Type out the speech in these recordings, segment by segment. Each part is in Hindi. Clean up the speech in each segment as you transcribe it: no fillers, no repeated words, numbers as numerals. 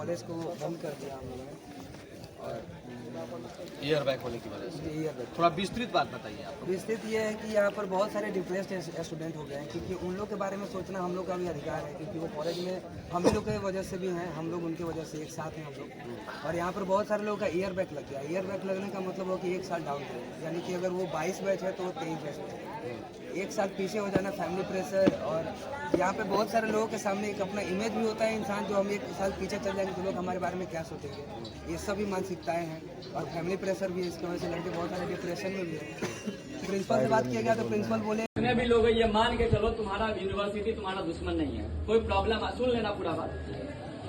कॉलेज को बंद कर दिया हम लोगों ने। और ईयर बैक होने की वजह से ईयर बैक थोड़ा विस्तृत बात बताइए आप। विस्तृत ये है कि यहाँ पर बहुत सारे डिप्रेस्ड स्टूडेंट हो गए हैं, क्योंकि उन लोग के बारे में सोचना हम लोग का भी अधिकार है, क्योंकि वो कॉलेज में हम लोग की वजह से भी हैं, हम लोग उनकी वजह से एक साथ हैं हम लोग। और यहाँ पर बहुत सारे लोगों का ईयर बैक लग गया। ईयर बैक लगने का मतलब हो कि एक साल डाउन करें, यानी कि अगर वो 22 बैच है तो वो 23 बैच में एक साल पीछे हो जाना, फैमिली प्रेशर। और यहाँ पे बहुत सारे लोगों के सामने एक अपना इमेज भी होता है इंसान, जो हम एक साल पीछे चल जाएंगे तो लोग हमारे बारे में क्या सोचेंगे, ये सभी मानसिकताएं हैं। और फैमिली प्रेशर भी है, इसकी वजह से लड़के बहुत सारे डिप्रेशन में भी है। प्रिंसिपल से बात किया गया तो प्रिंसिपल बोले जितने भी लोग ये मान के चलो तुम्हारा यूनिवर्सिटी तुम्हारा दुश्मन नहीं है, कोई प्रॉब्लम सुन लेना पूरा बात,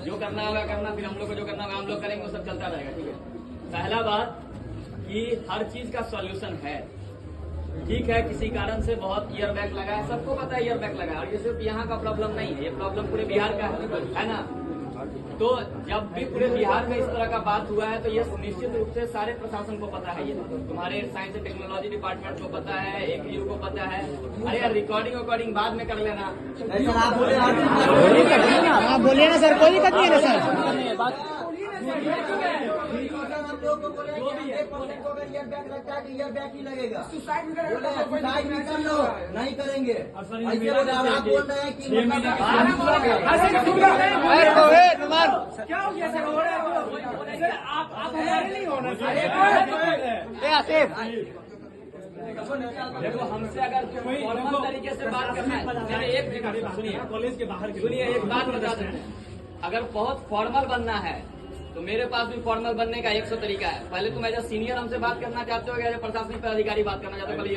जो करना होगा करना, फिर हम लोग को जो करना होगा हम लोग करेंगे, वो सब चलता रहेगा। ठीक है, पहला बात कि हर चीज का सॉल्यूशन है। ठीक है, किसी कारण से बहुत ईयर बैक लगा है, सबको पता है ईयर बैक लगा है, और ये सिर्फ यहाँ का प्रॉब्लम नहीं है, ये प्रॉब्लम पूरे बिहार का है ना। तो जब भी पूरे बिहार में इस तरह का बात हुआ है तो ये निश्चित रूप से सारे प्रशासन को पता है, ये तुम्हारे साइंस एंड टेक्नोलॉजी डिपार्टमेंट को पता है, APU को पता है। अरे यार रिकॉर्डिंग बाद में कर लेना। आप बोलिए ना सर, कोई दिक्कत नहीं है ना सर। जो भी है ईयर बैग लगता है कि ईयर बैग ही लगेगा, सुसाइड कर लो, नहीं करेंगे। आप बोल रहे हैं कि क्या हो गया सर? आप हमारे नहीं होना देखो, हमसे अगर फॉर्मल तरीके से बात करना है, एक मिनट सुनिए, कॉलेज के बाहर सुनिए, एक बात बता देते हैं। अगर बहुत फॉर्मल बनना है तो मेरे पास भी फॉर्मल बनने का 100 तरीका है। पहले तुम एज ए सीनियर हमसे बात करना चाहते हो, एज ए प्रशासनिक पदाधिकारी बात करना चाहते हो? पहले ये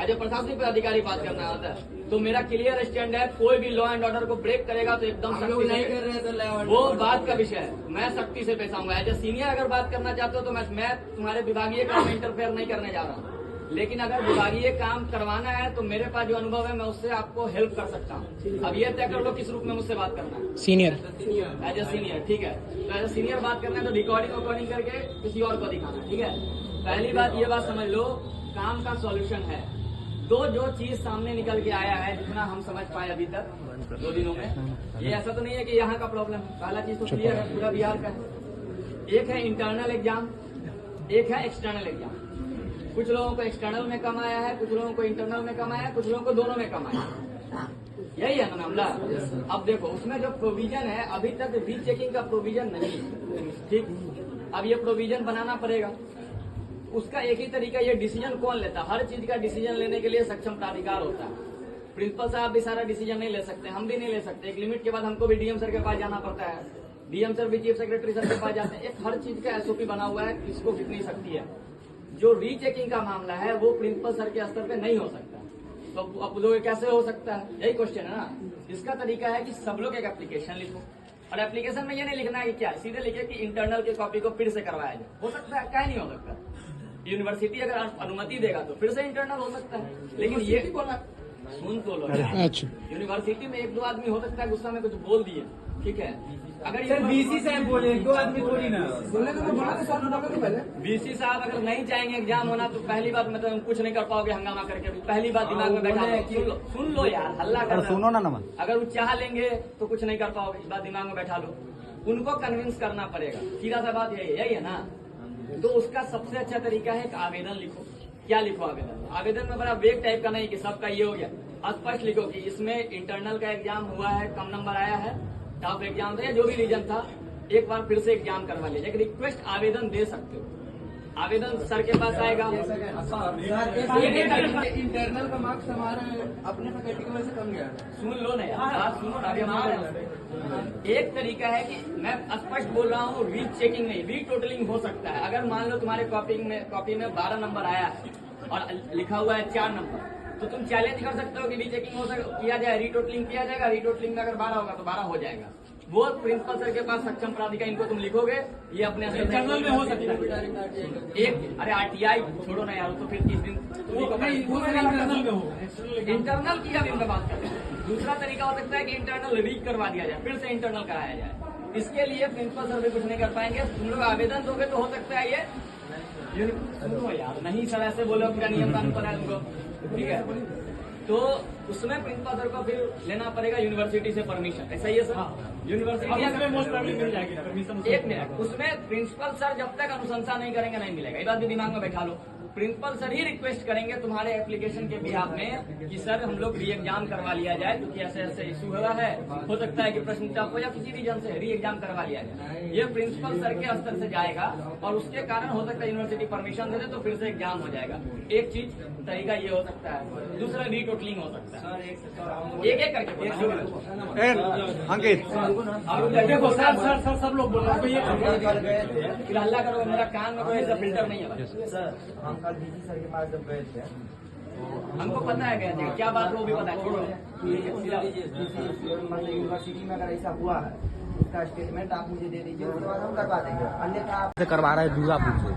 एज ए प्रशासनिक पदाधिकारी बात करना होता है तो मेरा क्लियर स्टैंड है, कोई भी लॉ एंड ऑर्डर को ब्रेक करेगा तो एकदम सख्ती नहीं कर रहे, वो बात का विषय है, मैं सख्ती से पेश आऊंगा। एज ए सीनियर अगर बात करना चाहते हो तो मैं तुम्हारे विभागीय काम में इंटरफेयर नहीं करने जा रहा हूँ, लेकिन अगर विभागीय काम करवाना है तो मेरे पास जो अनुभव है मैं उससे आपको हेल्प कर सकता हूँ। अब ये तय कर लो किस रूप में मुझसे बात करना है। सीनियर एज ए सीनियर, ठीक है। तो एज ए सीनियर बात करना है तो रिकॉर्डिंग करके किसी और को दिखाना, ठीक है। पहली बात ये बात समझ लो, काम का सॉल्यूशन है। जो चीज सामने निकल के आया है, जितना हम समझ पाए अभी तक 2 दिनों में, ये ऐसा तो नहीं है कि यहाँ का प्रॉब्लम है। पहला चीज तो क्लियर है, पूरा बिहार का है। एक है इंटरनल एग्जाम, एक है एक्सटर्नल एग्जाम। कुछ लोगों को एक्सटर्नल में कम आया है, कुछ लोगों को इंटरनल में कम आया है, कुछ लोगों को दोनों में कम आया है। यही है ना मामला। अब देखो, उसमें जो प्रोविजन है, अभी तक रीचेकिंग का प्रोविजन नहीं है, ठीक। अब ये प्रोविजन बनाना पड़ेगा। उसका एक ही तरीका, ये डिसीजन कौन लेता है? हर चीज का डिसीजन लेने के लिए सक्षम प्राधिकार होता है। प्रिंसिपल साहब भी सारा डिसीजन नहीं ले सकते, हम भी नहीं ले सकते। एक लिमिट के बाद हमको भी DM सर के पास जाना पड़ता है, DM सर भी चीफ सेक्रेटरी सर के पास जाते हैं। एक हर चीज का SOP बना हुआ है, किसको कितनी शक्ति है। जो रीचेकिंग का मामला है वो प्रिंसिपल सर के स्तर पे नहीं हो सकता, तो अब लोग कैसे हो सकता है? यही क्वेश्चन है ना। इसका तरीका है कि सब लोग एक एप्लीकेशन लिखो, और एप्लीकेशन में ये नहीं लिखना है कि क्या, सीधे लिखे कि इंटरनल की कॉपी को फिर से करवाया जाए। हो सकता है, क्या नहीं हो सकता? यूनिवर्सिटी अगर अनुमति देगा तो फिर से इंटरनल हो सकता है, लेकिन ये सुन तो लो। अच्छा, यूनिवर्सिटी में 1-2 आदमी हो सकता है गुस्सा में कुछ बोल दिए, ठीक है। अगर ये BC साहब बोले 2 आदमी थोड़ी ना BC साहब अगर नहीं चाहेंगे एग्जाम होना तो पहली बात मतलब हम कुछ नहीं कर पाओगे हंगामा करके। पहली बात दिमाग में बैठा लो, सुन लो यार, हल्ला कर सुनो ना नमन। अगर वो चाह लेंगे तो कुछ नहीं कर पाओगे, इस बात दिमाग में बैठा लो। उनको कन्विंस करना पड़ेगा, सीधा सा बात यही है ना। तो उसका सबसे अच्छा तरीका है एक आवेदन लिखो। क्या लिखो आवेदन? आवेदन में बड़ा वेग टाइप का नहीं कि सबका ये हो गया, स्पष्ट लिखो कि इसमें इंटरनल का एग्जाम हुआ है, कम नंबर आया है, टॉप एग्जाम था या जो भी रीजन था, एक बार फिर से एग्जाम करवा लीजिए। एक रिक्वेस्ट आवेदन दे सकते हो, आवेदन सर के पास आएगा। इंटरनल का मार्क्स हमारा अपने फैकल्टी की वजह से कम गया। सुन लो ना यार, बात सुनो ना। अभी हमारा एक तरीका है कि मैं स्पष्ट बोल रहा हूँ, रीचेकिंग नहीं, रीटोटलिंग हो सकता है। अगर मान लो तुम्हारे कॉपी में 12 नंबर आया है और लिखा हुआ है 4 नंबर, तो तुम चैलेंज कर सकते हो कि रीचेकिंग किया जाए, रीटोटलिंग किया जाएगा। रीटोटलिंग में अगर 12 होगा तो 12 हो जाएगा। वो प्रिंसिपल सर के पास सक्षम प्राधिकार, इनको तुम लिखोगे, ये अपने इंटरनल में हो सकता है। एक अरे RTI छोड़ो ना यार, तो फिर 30 दिन इंटरनल की अभी मैं बात कर रहा हूँ। दूसरा तरीका हो सकता है कि इंटरनल रीक करवा दिया जाए, फिर से इंटरनल कराया जाए। इसके लिए प्रिंसिपल सर भी कुछ नहीं कर पाएंगे। तुम लोग आवेदन दोगे तो हो सकता है ये सुनो यार, नहीं सर ऐसे बोलो, पूरा नियम कानून पता है तुमको, ठीक है। तो उसमें प्रिंसिपल सर को फिर लेना पड़ेगा यूनिवर्सिटी से परमिशन, ऐसा ही है सर? यूनिवर्सिटी मोस्ट प्रॉब्ली मिल जाएगी परमिशन। एक मिनट, उसमें प्रिंसिपल सर जब तक अनुशंसा नहीं करेंगे नहीं मिलेगा, ये बात भी दिमाग में बैठा लो। प्रिंसिपल सर ही रिक्वेस्ट करेंगे तुम्हारे एप्लीकेशन के बिहाफ में कि सर हम लोग री एग्जाम करवा लिया जाए, क्योंकि ऐसे ऐसे इशू हुआ है, हो सकता है कि प्रश्न टफ हो या किसी रीजन से री एग्जाम करवा लिया जाए। ये प्रिंसिपल सर के स्तर से जाएगा और उसके कारण हो सकता है यूनिवर्सिटी परमिशन दे दे तो फिर से एग्जाम हो जाएगा। एक चीज तरीका ये हो सकता है, दूसरा रीटोटलिंग हो सकता है, एक एक करके अंकित देखो सर सब लोग बोल रहे हैं फिर हल्ला करो, मेरा कान में कोई ऐसा फिल्टर नहीं है भाई। सर हम कल डीजी सर के पास जब गए थे हमको पता है क्या क्या बात वो भी पता है, छोड़ो। मतलब यूनिवर्सिटी में अगर ऐसा हुआ है उसका स्टेटमेंट आप मुझे दे दीजिए, उसके बाद हम करवा देंगे, अन्यथा आप करवा रहा है दुर्गापुर से